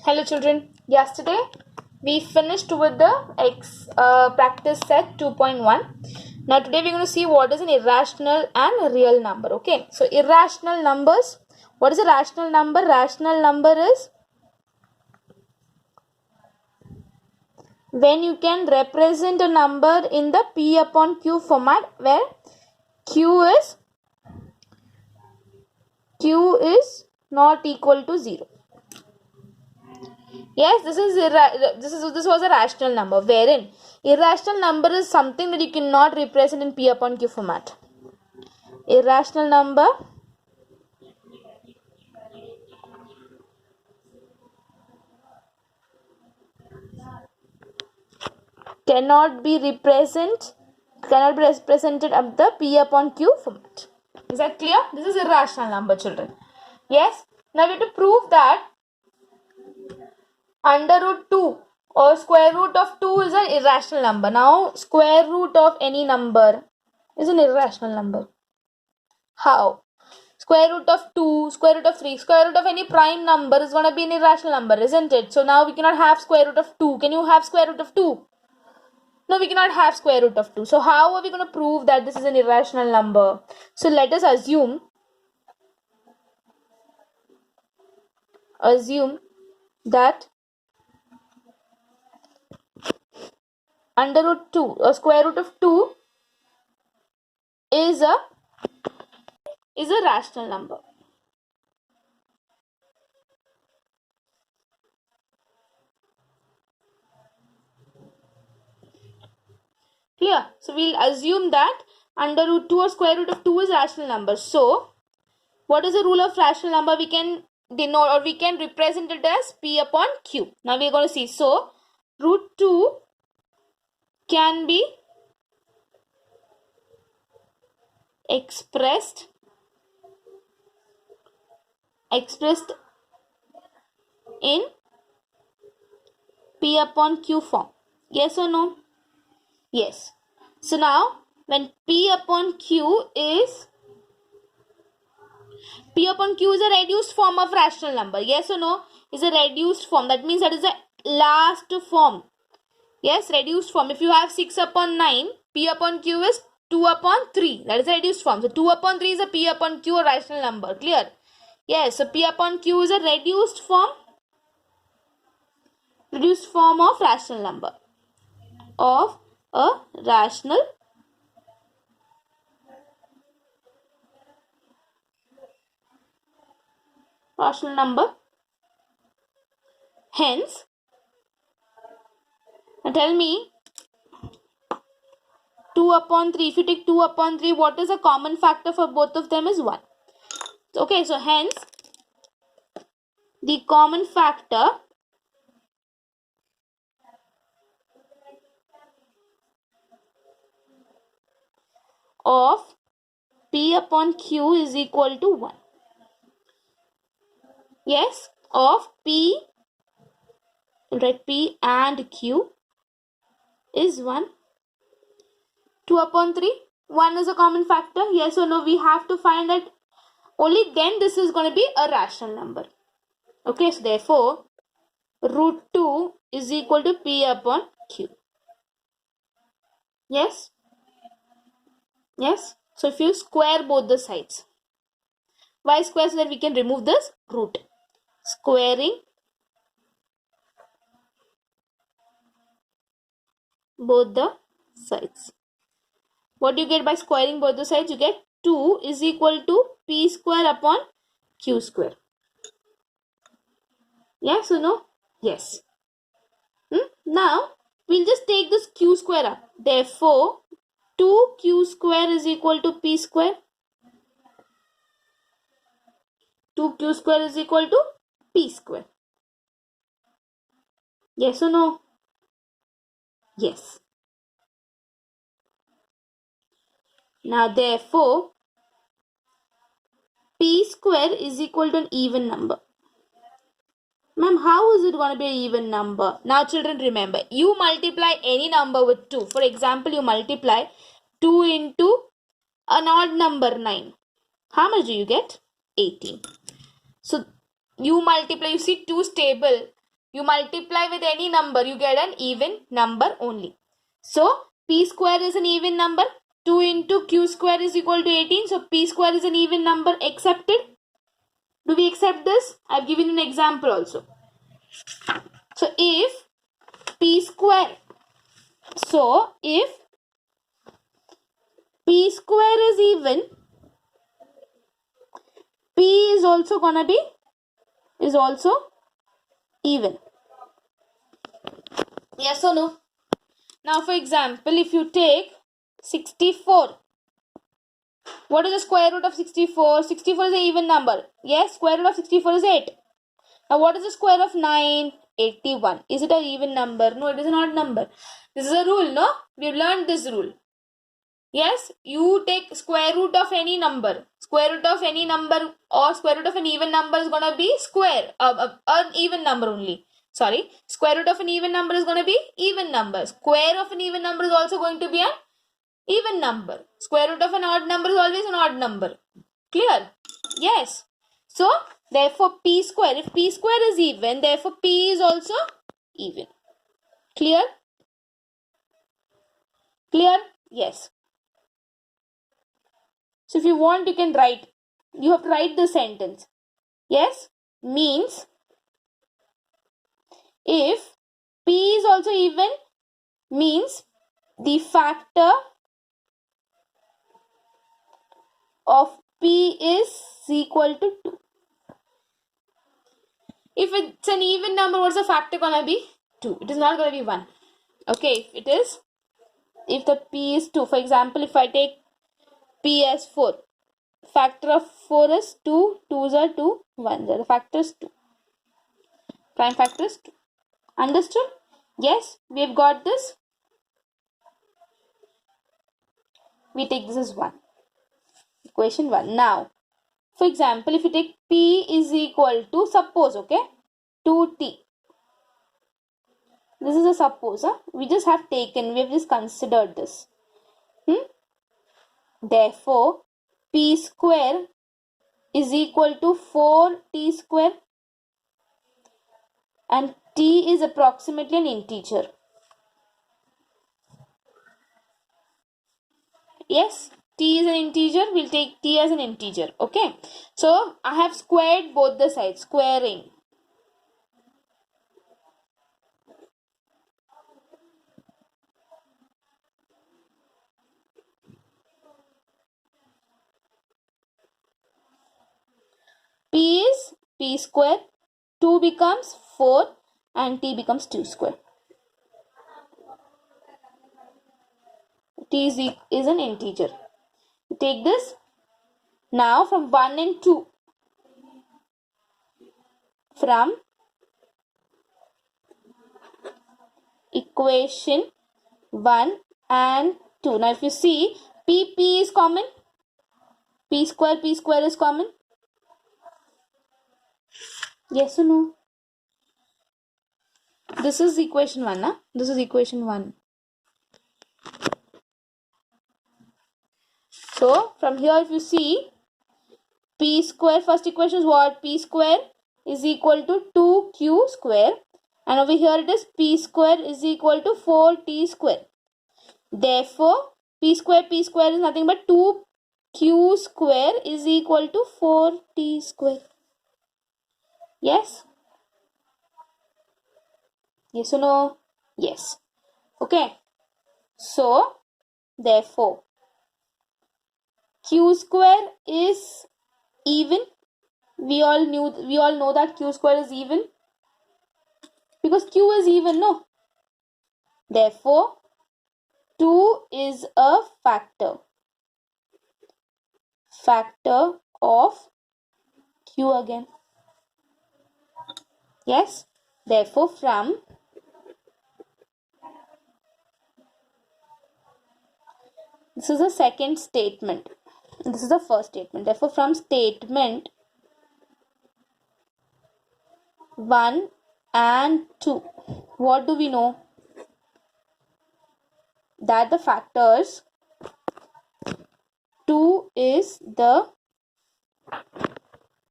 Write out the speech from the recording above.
Hello children, yesterday we finished with the practice set 2.1. Now today we're going to see what is an irrational and real number. Okay, so irrational numbers. What is a rational number? Rational number is when you can represent a number in the P upon Q format where Q is not equal to 0. Yes, this was a rational number, wherein irrational number is something that you cannot represent in P upon Q format. Irrational number cannot be represented at the P upon Q format. Is that clear? This is irrational number, children. Yes. Now we have to prove that under root 2 or square root of 2 is an irrational number. Now square root of any number is an irrational number. How? Square root of 2, square root of 3, square root of any prime number is going to be an irrational number, isn't it? So now we cannot have square root of 2. Can you have square root of 2? No, we cannot have square root of 2. So how are we going to prove that this is an irrational number? So let us assume that under root 2 or square root of 2 is a rational number. Clear? So we'll assume that under root 2 or square root of 2 is rational number. So what is the rule of rational number? We can denote or we can represent it as P upon Q. Now we are going to see. So root 2 can be expressed in P upon Q form. Yes or no? Yes. So now when P upon Q is a reduced form of rational number. Yes or no? Is a reduced form. That means that is the last form. Yes, reduced form. If you have 6 upon 9, P upon Q is 2 upon 3. That is a reduced form. So 2 upon 3 is a P upon Q, a rational number. Clear? Yes, so P upon Q is a reduced form of rational number. Of a rational number. Hence, now tell me 2 upon 3. If you take 2 upon 3, what is a common factor for both of them is 1. Okay, so hence the common factor of P upon Q is equal to 1. Yes, of P, write P and Q is 1. 2 upon 3, 1 is a common factor. Yes or no? We have to find that only then this is going to be a rational number. Okay, so therefore root 2 is equal to P upon Q. Yes? Yes? So if you square both the sides. Why square? So that we can remove this root. Squaring both the sides. What do you get by squaring both the sides? You get 2 is equal to P square upon Q square. Yes or no? Yes. Now, we'll just take this Q square up. Therefore, 2Q square is equal to P square. 2Q square is equal to P square. Yes or no? Yes. Now, therefore, P square is equal to an even number. Ma'am, how is it going to be an even number? Now, children, remember, you multiply any number with 2. For example, you multiply 2 into an odd number 9. How much do you get? 18. So, you multiply, you see 2 is stable. You multiply with any number, you get an even number only. So p square is an even number. 2 into q square is equal to 18. So p square is an even number. Accepted? Do we accept this? I've given an example also. So if p square, so if p square is even, p is also gonna be even. Yes or no? Now for example, if you take 64, what is the square root of 64? 64 is an even number. Yes, square root of 64 is 8. Now what is the square of 9? 81. Is it an even number? No, it is an odd number. This is a rule, no? We've learned this rule. Yes, you take square root of any number. Square root of any number or square root of an even number is gonna be square, an even number only. Sorry, square root of an even number is gonna be even number. Square of an even number is also going to be an even number. Square root of an odd number is always an odd number. Clear? Yes. So, therefore p square, if p square is even, therefore p is also even. Clear? Clear? Yes. So, if you want, you can write. You have to write the sentence. Yes? Means, if p is also even, means the factor of p is equal to 2. If it's an even number, what's the factor gonna be? 2. It is not gonna be 1. Okay, if the p is 2, for example, if I take p as 4, factor of 4 is 2, 2s are 2, 1s are, the factor is 2. Prime factor is 2. Understood? Yes, we've got this. We take this as 1. Equation 1. Now, for example, if you take p is equal to, suppose, okay, 2t. This is a suppose. We just have just considered this. Therefore, p square is equal to 4t square and t is approximately an integer. Yes, t is an integer. We'll take t as an integer. Okay. So, I have squared both the sides. Squaring. P is p square. 2 becomes 4 and t becomes 2 square. T is an integer. Take this. Now from 1 and 2. From equation 1 and 2. Now if you see, p is common. P square is common. Yes or no? This is equation 1. Huh? This is equation 1. So from here if you see, p square, first equation is what? P square is equal to 2q square. And over here it is p square is equal to 4t square. Therefore, p square is nothing but 2q square is equal to 4t square. Yes? Yes or no? Yes. Okay. So, therefore, q square is even. We all know that q square is even. Because q is even, no? Therefore, 2 is a factor. Factor of q again. Yes? Therefore, from this is the second statement. This is the first statement. Therefore, from statement 1 and 2, what do we know? That the factors 2 is the